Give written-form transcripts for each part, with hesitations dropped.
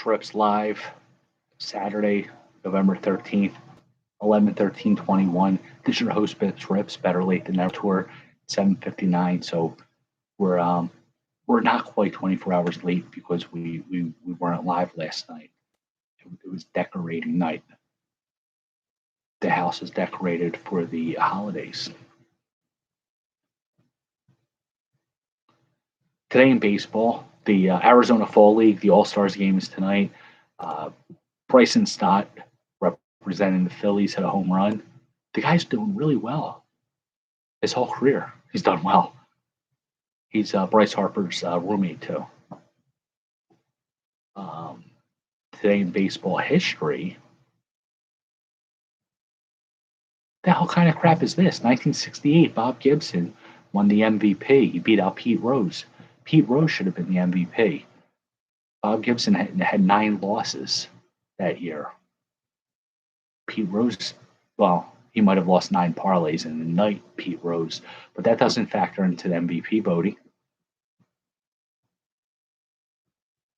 BpsRps live, Saturday, November 13th, 11/13/21. This is your host, BpsRps, Better Late Than Never Tour, 7:59. So we're not quite 24 hours late because we weren't live last night. It was decorating night. The house is decorated for the holidays. Today in baseball, the Arizona Fall League, the All-Stars game is tonight. Bryson Stott, representing the Phillies, hit a home run. The guy's doing really well. His whole career, he's done well. He's Bryce Harper's roommate, too. Today in baseball history, the hell kind of crap is this? 1968, Bob Gibson won the MVP. He beat out Pete Rose. Pete Rose should have been the MVP. Bob Gibson had 9 losses that year. Pete Rose, well, he might have lost 9 parlays in the night, Pete Rose, but that doesn't factor into the MVP voting.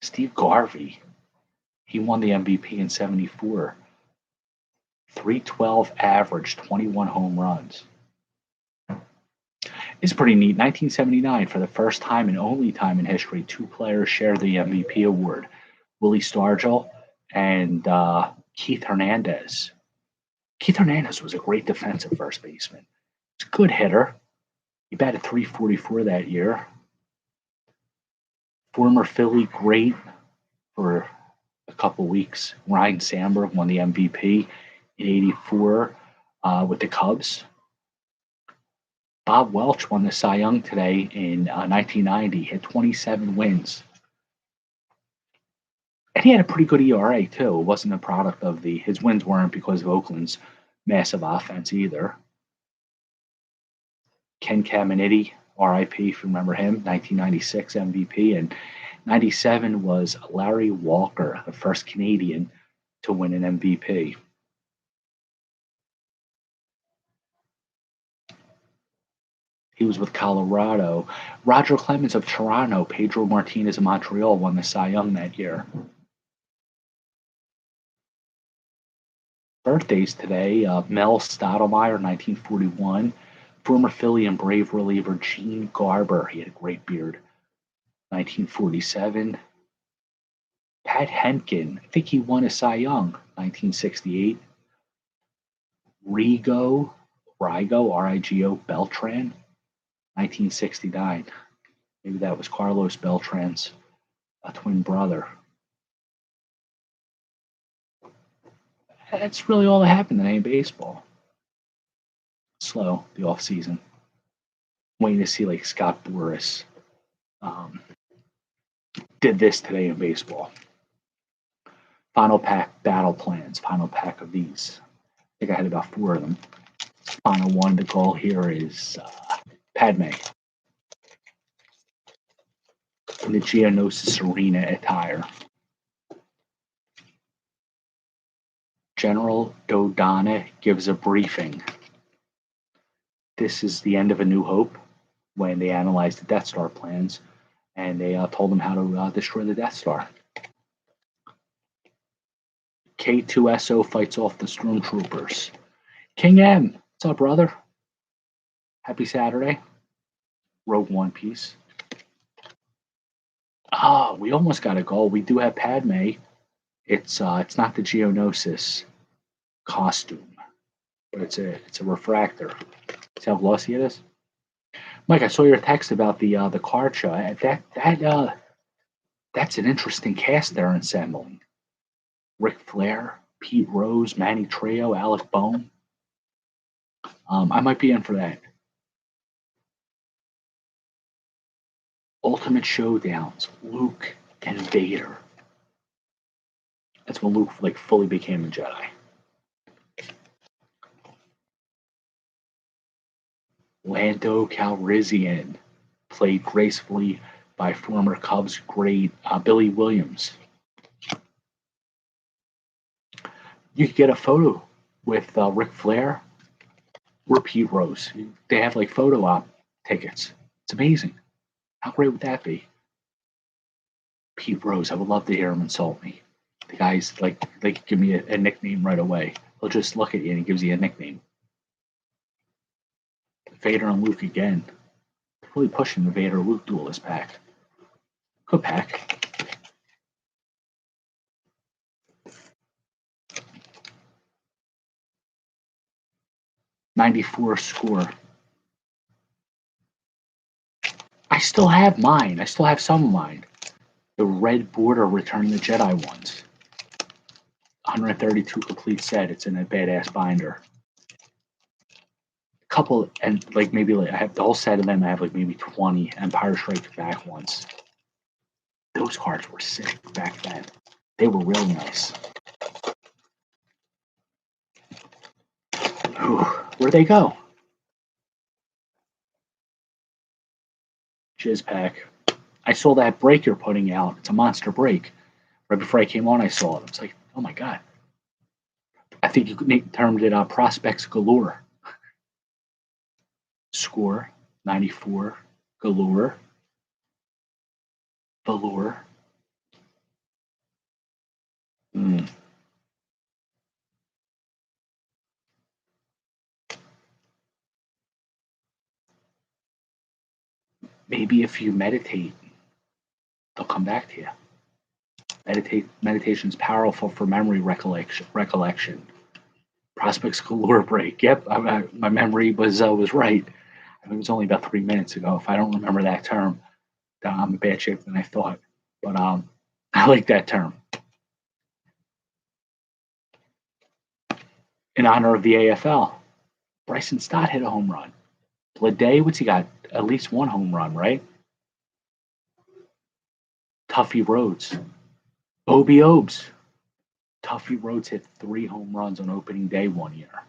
Steve Garvey, he won the MVP in '74. 312 average, 21 home runs. It's pretty neat. 1979, for the first time and only time in history, 2 players share the MVP award. Willie Stargell and Keith Hernandez. Keith Hernandez was a great defensive first baseman. He's a good hitter. He batted .344 that year. Former Philly great for a couple weeks, Ryne Sandberg won the MVP in '84 with the Cubs. Bob Welch won the Cy Young today in 1990. He had 27 wins. And he had a pretty good ERA, too. It wasn't a product of his wins weren't because of Oakland's massive offense either. Ken Caminiti, RIP, if you remember him, 1996 MVP. And 97 was Larry Walker, the first Canadian to win an MVP. He was with Colorado. Roger Clemens of Toronto, Pedro Martinez of Montreal won the Cy Young that year. Birthdays today, Mel Stottlemyre, 1941. Former Philly and Brave reliever Gene Garber, he had a great beard, 1947. Pat Henkin, I think he won a Cy Young, 1968. Rigo, R-I-G-O, Beltran, 1969. Maybe that was Carlos Beltran's twin brother. That's really all that happened today in baseball. Slow, the off season. Waiting to see like Scott Boras did this today in baseball. Final pack battle plans. Final pack of these. I think I had about 4 of them. Final one. The goal here is Padme in the Geonosis Arena attire. General Dodonna gives a briefing. This is the end of A New Hope when they analyzed the Death Star plans and they told them how to destroy the Death Star. K2SO fights off the Stormtroopers. King M, what's up, brother? Happy Saturday. Rogue One piece. We almost got a goal. We do have Padme. It's not the Geonosis costume, but it's a refractor. See how glossy it is? Mike, I saw your text about the card show. That's an interesting cast they're assembling. Ric Flair, Pete Rose, Manny Trejo, Alec Bohm. I might be in for that. Ultimate Showdowns, Luke and Vader. That's when Luke fully became a Jedi. Lando Calrissian, played gracefully by former Cubs great Billy Williams. You could get a photo with Ric Flair or Pete Rose. They have photo op tickets. It's amazing. How great would that be? Pete Rose, I would love to hear him insult me. The guy's like give me a nickname right away. He'll just look at you and he gives you a nickname. Vader and Luke again. Really pushing the Vader Luke duel this pack. Good pack. '94 score. I still have mine. I still have some of mine. The red border Return of the Jedi ones. 132 complete set. It's in a badass binder. A couple, and like maybe like I have the whole set of them. I have like maybe 20 Empire Strikes Back ones. Those cards were sick back then. They were really nice. Ooh, where'd they go? Jizz pack. I saw that break you're putting out. It's a monster break. Right before I came on, I saw it. I was like, oh my God. I think you termed it prospects galore. Score 94 galore. Valor. Maybe if you meditate, they'll come back to you. Meditation's powerful for memory recollection. Prospects galore break. Yep, my memory was right. It was only about 3 minutes ago. If I don't remember that term, then I'm in bad shape than I thought. But I like that term. In honor of the AFL, Bryson Stott hit a home run. Bleday, what's he got? At least one home run, right? Tuffy Rhodes. Bobby Obes. Tuffy Rhodes hit 3 home runs on opening day one year.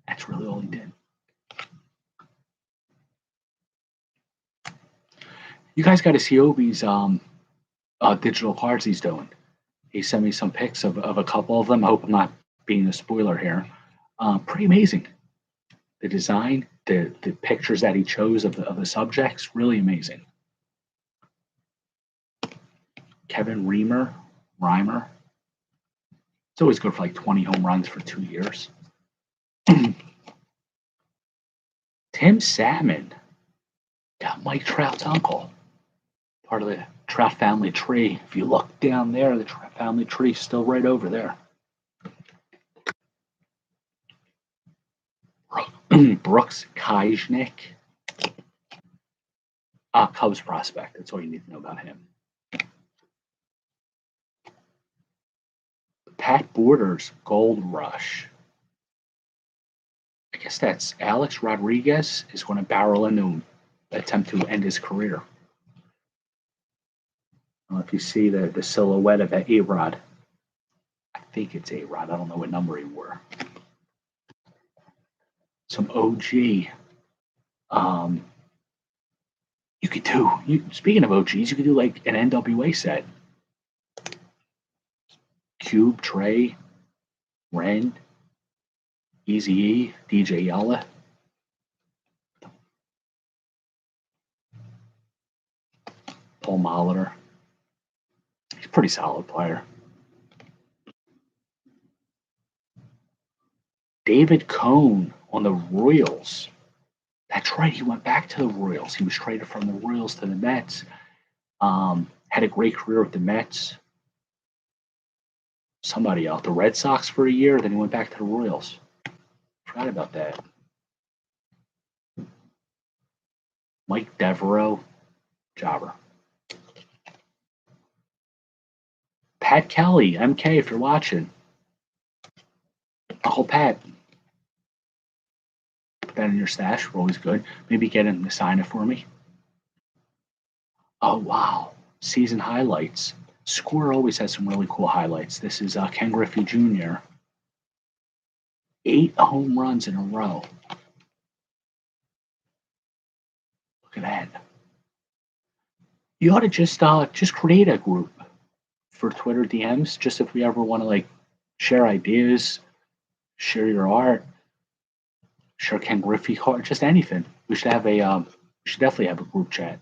That's really all he did. You guys got to see Obi's digital cards he's doing. He sent me some pics of a couple of them. I hope I'm not being a spoiler here. Pretty amazing. The design, the pictures that he chose of the subjects, really amazing. Kevin Reimer. It's always good for like 20 home runs for 2 years. Tim Salmon got Mike Trout's uncle, part of the Trout family tree. If you look down there, the Trout family tree is still right over there. Brooks Kajnik, Cubs prospect. That's all you need to know about him. Pat Borders, Gold Rush. I guess that's Alex Rodriguez is going to barrel into attempt to end his career. I don't know if you see the silhouette of A-Rod. I think it's A-Rod. I don't know what number he wore. Some OG. You could do, speaking of OGs, you could do like an NWA set. Cube, Trey, Ren, Eazy-E, DJ Yella. Paul Molitor. He's a pretty solid player. David Cone on the Royals. That's right. He went back to the Royals. He was traded from the Royals to the Mets. Had a great career with the Mets. Somebody else, the Red Sox for a year. Then he went back to the Royals. Forgot about that. Mike Devereaux, jobber. Pat Kelly, MK, if you're watching. Uncle Pat. Put that in your stash. We're always good. Maybe get him to sign it for me. Oh, wow. Season highlights. Score always has some really cool highlights. This is Ken Griffey Jr. 8 home runs in a row. Look at that. You ought to just create a group for Twitter DMs, just if we ever want to like share ideas, share your art, share Ken Griffey card, just anything. We should have we should definitely have a group chat.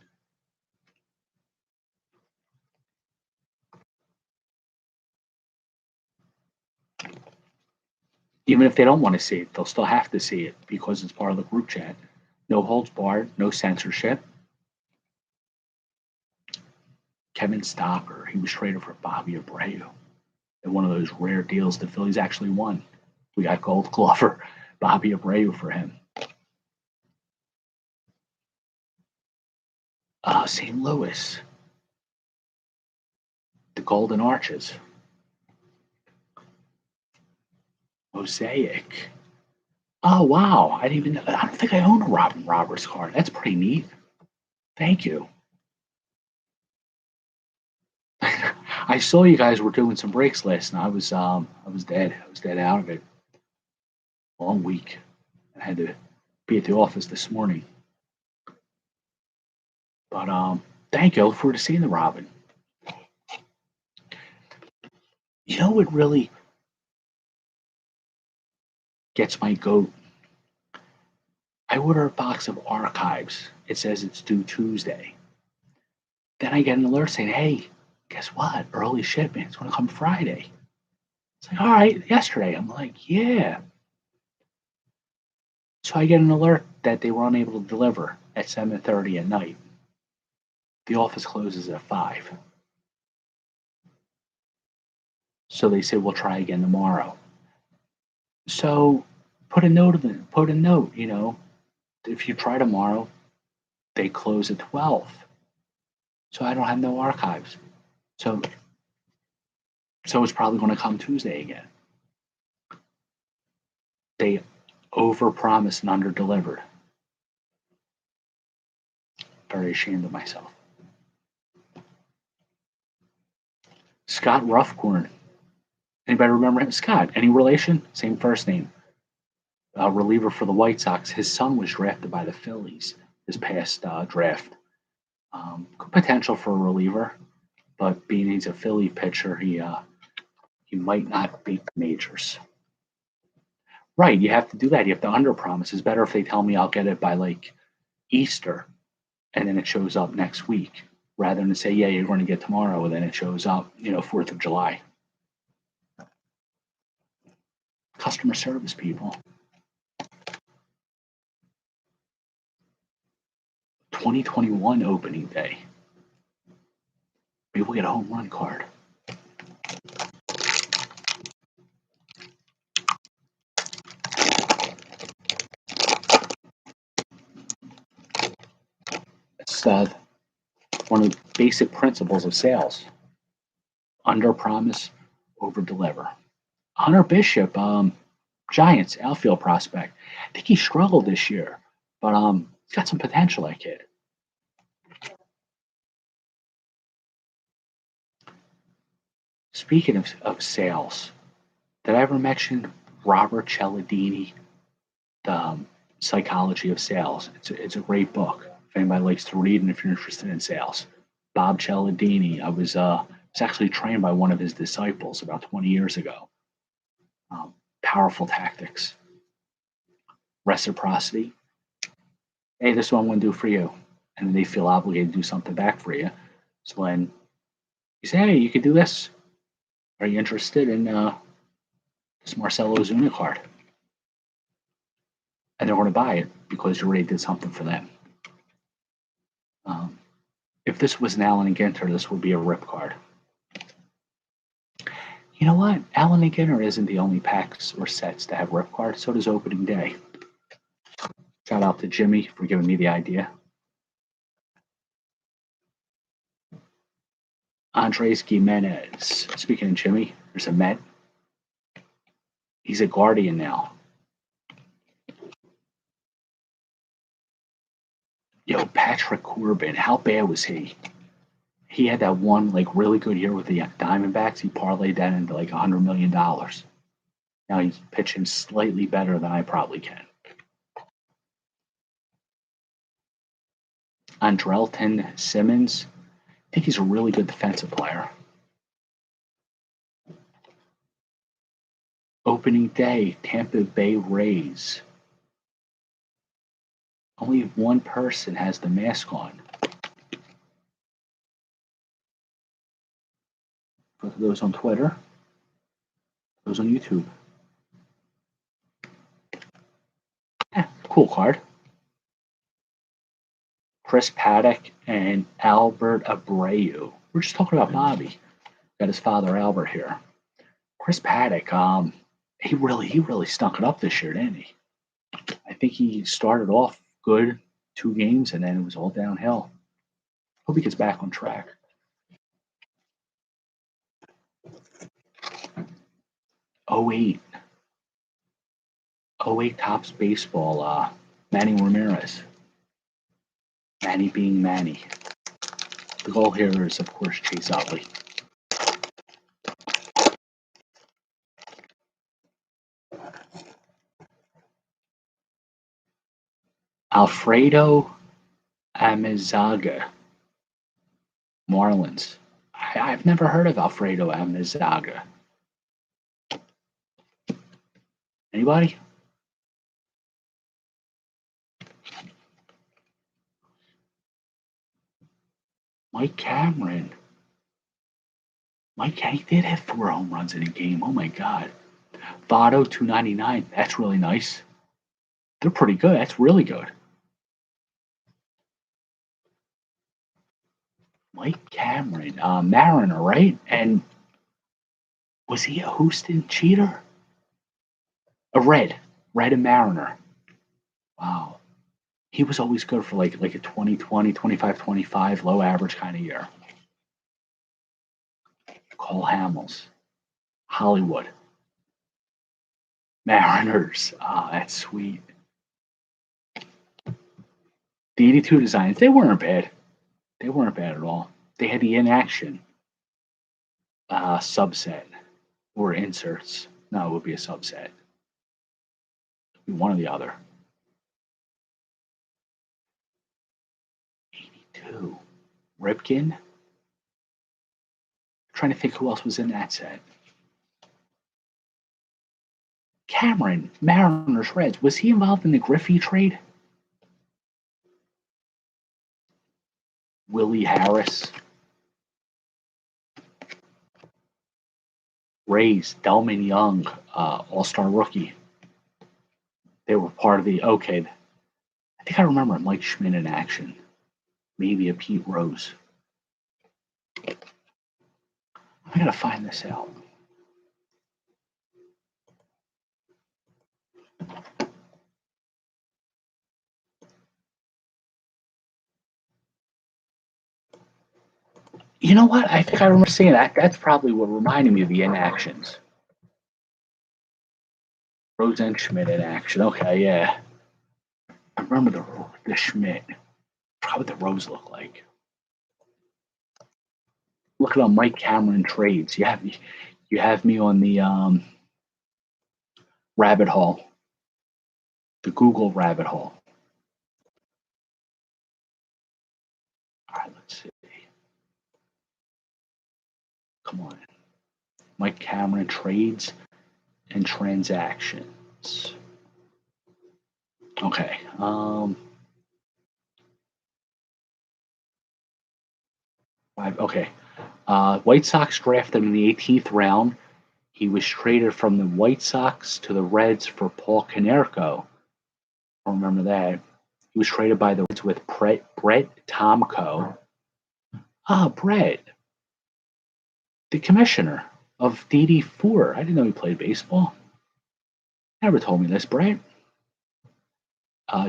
Even if they don't want to see it, they'll still have to see it because it's part of the group chat. No holds barred, no censorship. Kevin Stocker, he was traded for Bobby Abreu in one of those rare deals the Phillies actually won. We got Gold Glover Bobby Abreu for him. St. Louis, the Golden Arches, Mosaic. Oh wow! I didn't even. I don't think I own a Robin Roberts card. That's pretty neat. Thank you. I saw you guys were doing some breaks last night. I was dead. I was dead out of it. Long week. I had to be at the office this morning. But thank you. I look forward to seeing the Robin. You know what really gets my goat? I order a box of archives. It says it's due Tuesday. Then I get an alert saying, hey, guess what? Early shipment. It's going to come Friday. It's like, all right, yesterday. I'm like, yeah. So I get an alert that they were unable to deliver at 7:30 at night. The office closes at 5. So they said, we'll try again tomorrow. So put a note, if you try tomorrow, they close at 12. So I don't have no archives. So it's probably going to come Tuesday again. They overpromised and underdelivered. Very ashamed of myself. Scott Ruffcorn. Anybody remember him? Scott, any relation? Same first name. Reliever for the White Sox. His son was drafted by the Phillies this past draft. Good potential for a reliever, but being he's a Philly pitcher, he might not beat the majors. Right, you have to do that. You have to underpromise. It's better if they tell me I'll get it by like Easter, and then it shows up next week, rather than say, yeah, you're going to get tomorrow, and then it shows up, 4th of July. Customer service people. 2021 opening day. Maybe we'll get a home run card. It's one of the basic principles of sales. Under promise, over deliver. Hunter Bishop, Giants outfield prospect. I think he struggled this year, but he's got some potential, that kid. Speaking of sales, did I ever mention Robert Cialdini, The Psychology of Sales? It's a great book if anybody likes to read and if you're interested in sales. Bob Cialdini, I was actually trained by one of his disciples about 20 years ago. Powerful tactics. Reciprocity. Hey, this is what I'm going to do for you. And then they feel obligated to do something back for you. So when you say, hey, you could do this. Are you interested in this Marcelo Ozuna card? And they're going to buy it because you already did something for them. If this was an Allen and Ginter, this would be a rip card. You know what? Allen and Ginter isn't the only packs or sets to have rip cards. So does opening day. Shout out to Jimmy for giving me the idea. Andres Gimenez. Speaking of Jimmy, there's a Met. He's a Guardian now. Yo, Patrick Corbin, how bad was he? He had that one like really good year with the Diamondbacks. He parlayed that into like $100 million. Now he's pitching slightly better than I probably can. Andrelton Simmons, I think he's a really good defensive player. Opening day, Tampa Bay Rays. Only one person has the mask on. For those on Twitter, those on YouTube. cool card. Chris Paddock and Albert Abreu. We're just talking about Bobby. Got his father Albert here. Chris Paddock, he really stunk it up this year, didn't he? I think he started off good, 2 games, and then it was all downhill. Hope he gets back on track. '08 Topps Baseball, Manny Ramirez. Manny being Manny. The goal here is, of course, Chase Utley. Alfredo Amizaga, Marlins. I've never heard of Alfredo Amizaga. Anybody? Mike Cameron. He did hit 4 home runs in a game. Oh my God. Votto 299. That's really nice. They're pretty good. That's really good. Mike Cameron, Mariner, right? And was he a Houston cheater? A Red and Mariner. Wow. He was always good for like a 20-20, 25-25, low average kind of year. Cole Hamels, Hollywood, Mariners. That's sweet. The 82 designs, they weren't bad. They weren't bad at all. They had the inaction subset or inserts. No, it would be a subset. One or the other. 82. Ripken. Trying to think who else was in that set. Cameron, Mariners, Reds. Was he involved in the Griffey trade? Willie Harris. Rays, Delman Young, All-Star rookie. They were part of the, okay, I think I remember Mike Schmidt in action. Maybe a Pete Rose. I gotta find this out. You know what? I think I remember seeing that. That's probably what reminded me of the inactions. Rose and Schmidt in action. Okay, yeah. I remember the Schmidt. I forgot what the Rose looked like. Looking on Mike Cameron trades. You have me on the rabbit hole. The Google rabbit hole. All right, let's see. Come on. Mike Cameron trades and transactions. Okay. Okay. White Sox drafted him in the 18th round. He was traded from the White Sox to the Reds for Paul Konerko. I remember that. He was traded by the Reds with Brett Tomko. Brett, the commissioner of DD4. I didn't know he played baseball. Never told me this, Brett.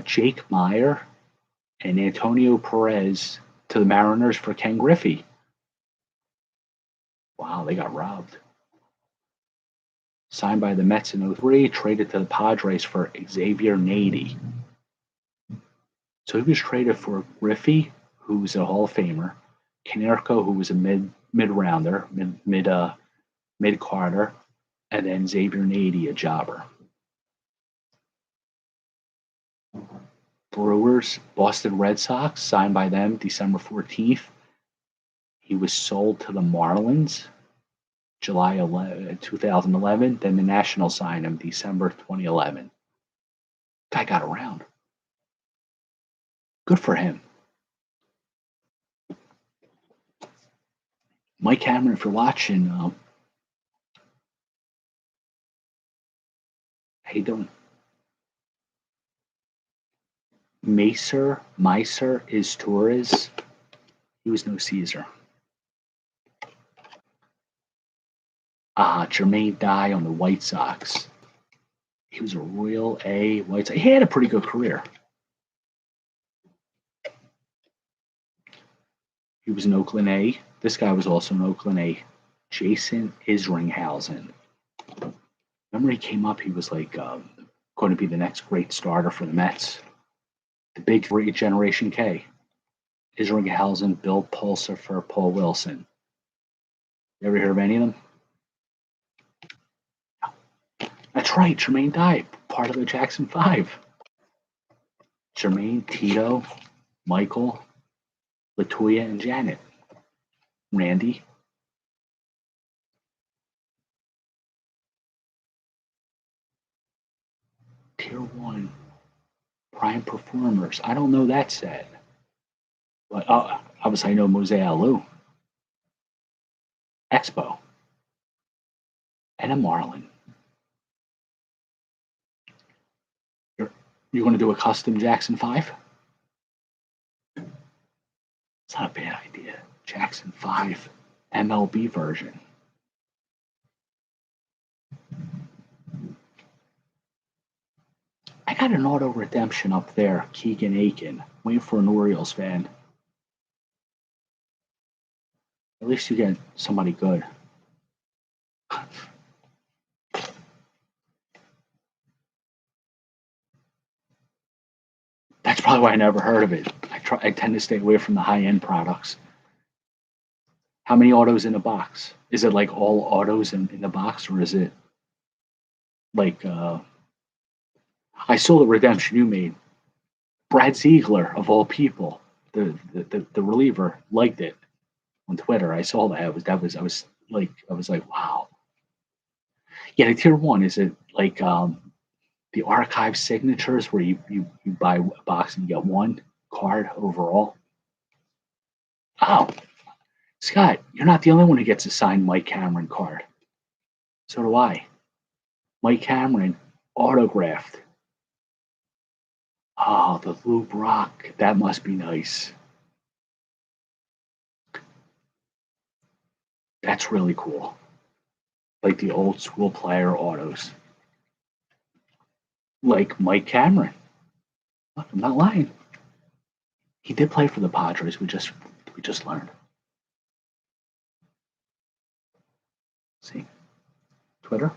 Jake Meyer and Antonio Perez to the Mariners for Ken Griffey. Wow, they got robbed. Signed by the Mets in '03, traded to the Padres for Xavier Nady. So he was traded for Griffey, who was a Hall of Famer, Konerko, who was a mid-rounder, mid-Carter, and then Xavier Nady, a jobber. Brewers, Boston Red Sox, signed by them December 14th. He was sold to the Marlins July 2011. Then the Nationals signed him December 2011. Guy got around. Good for him. Mike Cameron, if you're watching, how you doing? Meiser is Torres. He was no Caesar. Jermaine Dye on the White Sox. He was a Royal A White Sox. He had a pretty good career. He was an Oakland A. This guy was also an Oakland A. Jason Isringhausen. Remember he came up, he was like going to be the next great starter for the Mets. The big three, Generation K. Isringhausen, Bill Pulsifer, Paul Wilson. You ever hear of any of them? That's right, Jermaine Dye, part of the Jackson 5. Jermaine, Tito, Michael, Latoya, and Janet. Randy. Tier 1. Prime Performers. I don't know that set. But obviously I know Mose Alou. Expo. And a Marlin. You're going to do a custom Jackson 5? It's not a bad idea. Jackson 5 MLB version. I got an auto redemption up there, Keegan Aiken. Waiting for an Orioles fan. At least you get somebody good. That's probably why I never heard of it. I tend to stay away from the high-end products. How many autos in a box? Is it like all autos in the box, or is it like I saw the redemption you made. Brad Ziegler, of all people, the reliever, liked it on Twitter. I saw that. I was like, wow. Yeah, the tier 1, is it like the archive signatures where you buy a box and you get one card overall? Oh, Scott, you're not the only one who gets a signed Mike Cameron card. So do I. Mike Cameron, autographed. Oh, the Lou Brock. That must be nice. That's really cool. Like the old school player autos. Like Mike Cameron. Look, I'm not lying. He did play for the Padres. We just learned. See? Twitter?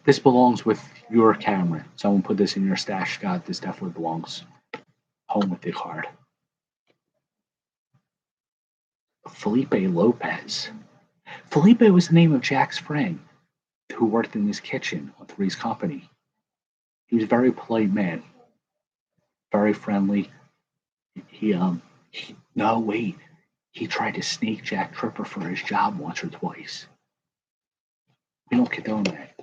This belongs with your Cameron. Someone put this in your stash, Scott. This definitely belongs home with the card. Felipe Lopez. Felipe was the name of Jack's friend who worked in his kitchen on Three's Company. He was a very polite man, very friendly. He tried to snake Jack Tripper for his job once or twice. We don't condone that.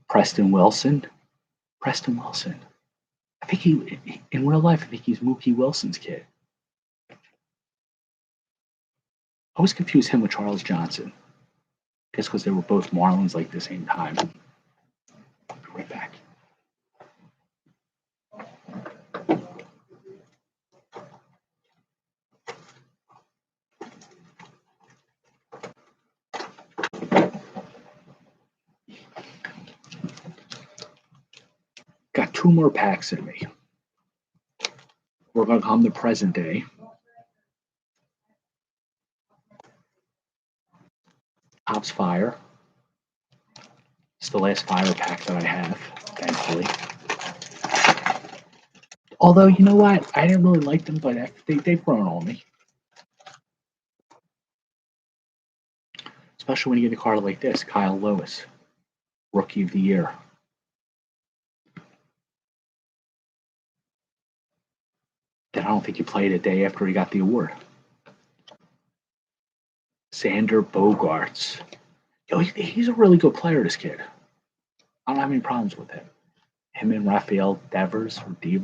Preston Wilson. I think in real life, I think he's Mookie Wilson's kid. I always confuse him with Charles Johnson. I guess because they were both Marlins like the same time. I'll be right back. Got 2 more packs in me. We're going to come to present day. Topps Fire. It's the last Fire pack that I have, thankfully. Although, you know what? I didn't really like them, but they've grown on me. Especially when you get a card like this, Kyle Lewis, Rookie of the Year. Then I don't think he played a day after he got the award. Xander Bogaerts. Yo, he's a really good player, this kid. I don't have any problems with him. Him and Rafael Devers, they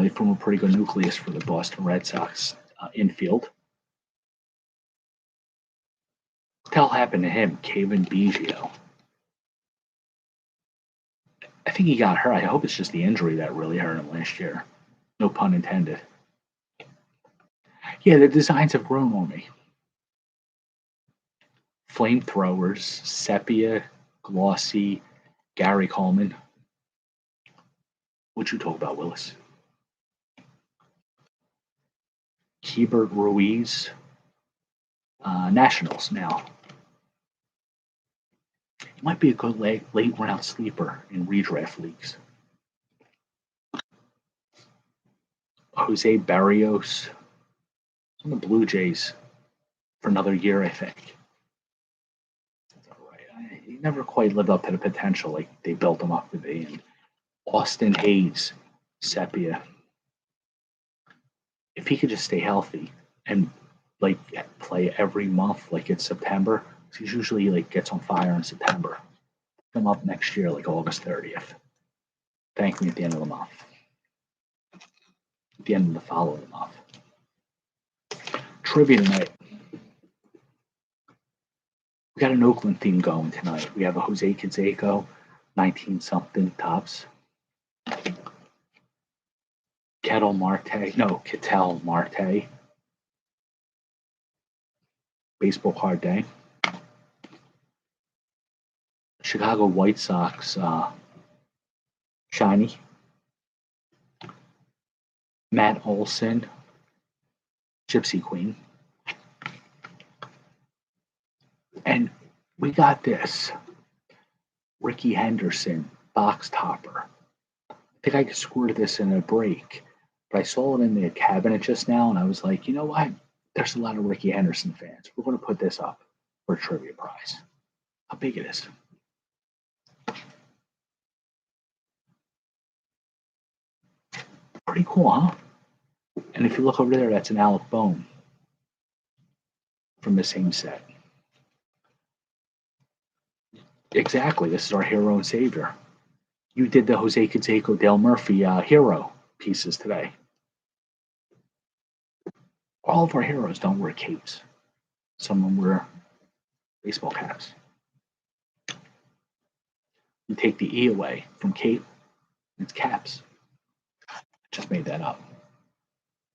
form a pretty good nucleus for the Boston Red Sox infield. What the hell happened to him? Kevin Biggio. I think he got hurt. I hope it's just the injury that really hurt him last year. No pun intended. Yeah, the designs have grown on me. Flamethrowers, sepia, glossy, Gary Coleman. What you talk about, Willis? Keibert Ruiz, Nationals now. He might be a good late round sleeper in redraft leagues. Jose Barrios on the Blue Jays for another year, I think. That's all right. He never quite lived up to the potential like they built him up to be. And Austin Hayes, sepia. If he could just stay healthy and like play every month, like it's September, he usually like gets on fire in September. Come up next year, like August 30th. Thank me at the end of the month. At the end of the following month. Trivia tonight. We got an Oakland theme going tonight. We have a Jose Canseco, 19-something tops. Ketel Marte. Baseball card day. Chicago White Sox, shiny. Matt Olson, Gypsy Queen. And we got this. Ricky Henderson, box topper. I think I scored this in a break, but I saw it in the cabinet just now, and I was like, you know what? There's a lot of Ricky Henderson fans. We're going to put this up for a trivia prize. How big it is. Pretty cool, huh? And if you look over there, that's an Alec Bone from the same set. Exactly. This is our hero and savior. You did the Jose Canseco, Dale Murphy hero pieces today. All of our heroes don't wear capes. Some of them wear baseball caps. You take the E away from cape, it's caps. I just made that up.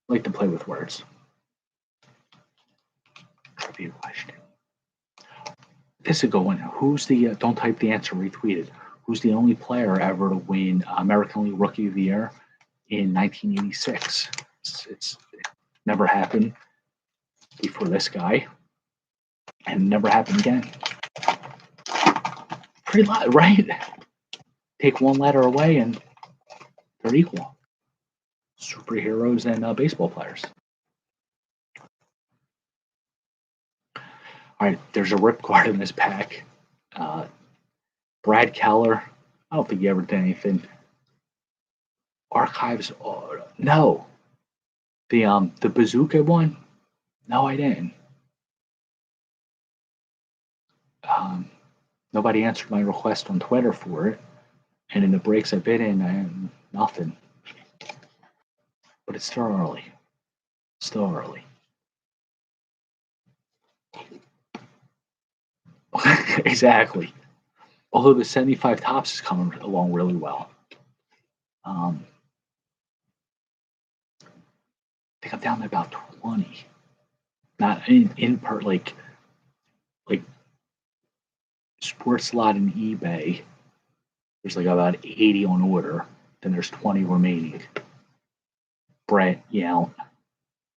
I like to play with words. Trivia question. This is a good one. Who's the, don't type the answer, retweeted. Who's the only player ever to win American League Rookie of the Year in 1986? It never happened before this guy, and never happened again. Pretty lot, right? Take one letter away and they're equal. Superheroes and baseball players. All right, there's a rip card in this pack. Brad Keller. I don't think he ever did anything. Archives. No. The Bazooka one. No, I didn't. Nobody answered my request on Twitter for it, and in the breaks I've been in, I had nothing. But it's still early. Still early. Exactly. Although the 75 tops is coming along really well. I think I'm down to about 20. Not in per like Sports Slot and eBay. There's like about 80 on order. Then there's 20 remaining. Brett Yount,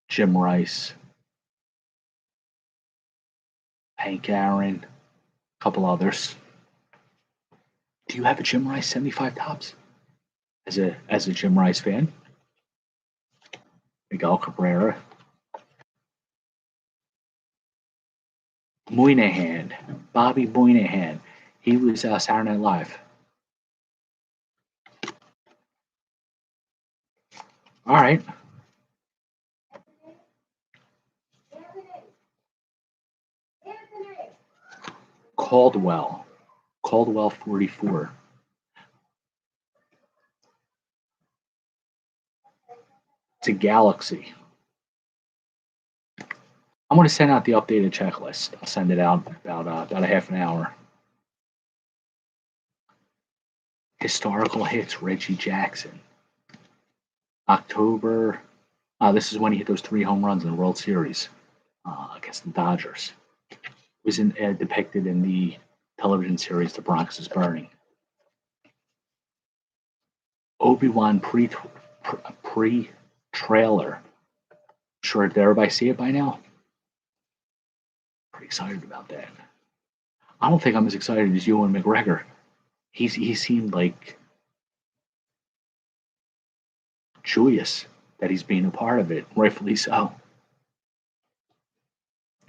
Jim Rice, Hank Aaron, a couple others. Do you have a Jim Rice 75 tops? As a Jim Rice fan? Miguel Cabrera. Moynihan, Bobby Moynihan. He was Saturday Night Live. All right. Caldwell 44. It's a Galaxy. I'm going to send out the updated checklist. I'll send it out about a half an hour. Historical hits, Reggie Jackson. October, this is when he hit those 3 home runs in the World Series against the Dodgers. It was depicted in the television series The Bronx is Burning. Obi-Wan pre-trailer. Sure, did everybody see it by now? Pretty excited about that. I don't think I'm as excited as Ewan McGregor. He seemed like joyous that he's being a part of it, rightfully so.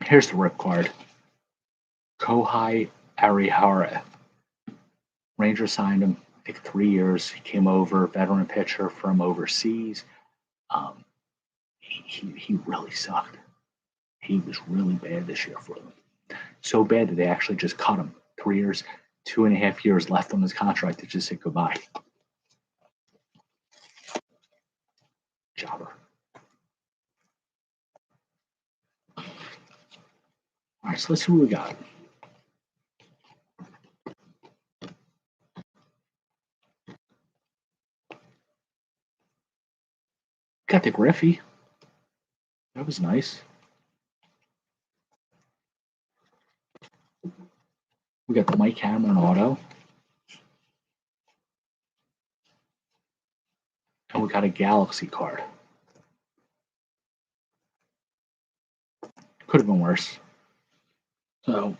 Here's the rip card. Kohei Arihara. Rangers signed him, I think 3 years. He came over, veteran pitcher from overseas. He really sucked. He was really bad this year for them. So bad that they actually just cut him. 3 years, 2.5 years left on his contract to just say goodbye. Jobber. All right, so let's see what we got. Got the Griffey. That was nice. We got the Mike Cameron auto. And we got a Galaxy card. Could have been worse. So,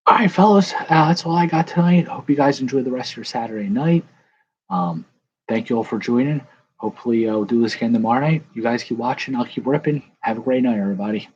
all right, fellas, that's all I got tonight. Hope you guys enjoy the rest of your Saturday night. Thank you all for joining. Hopefully, I'll do this again tomorrow night. You guys keep watching. I'll keep ripping. Have a great night, everybody.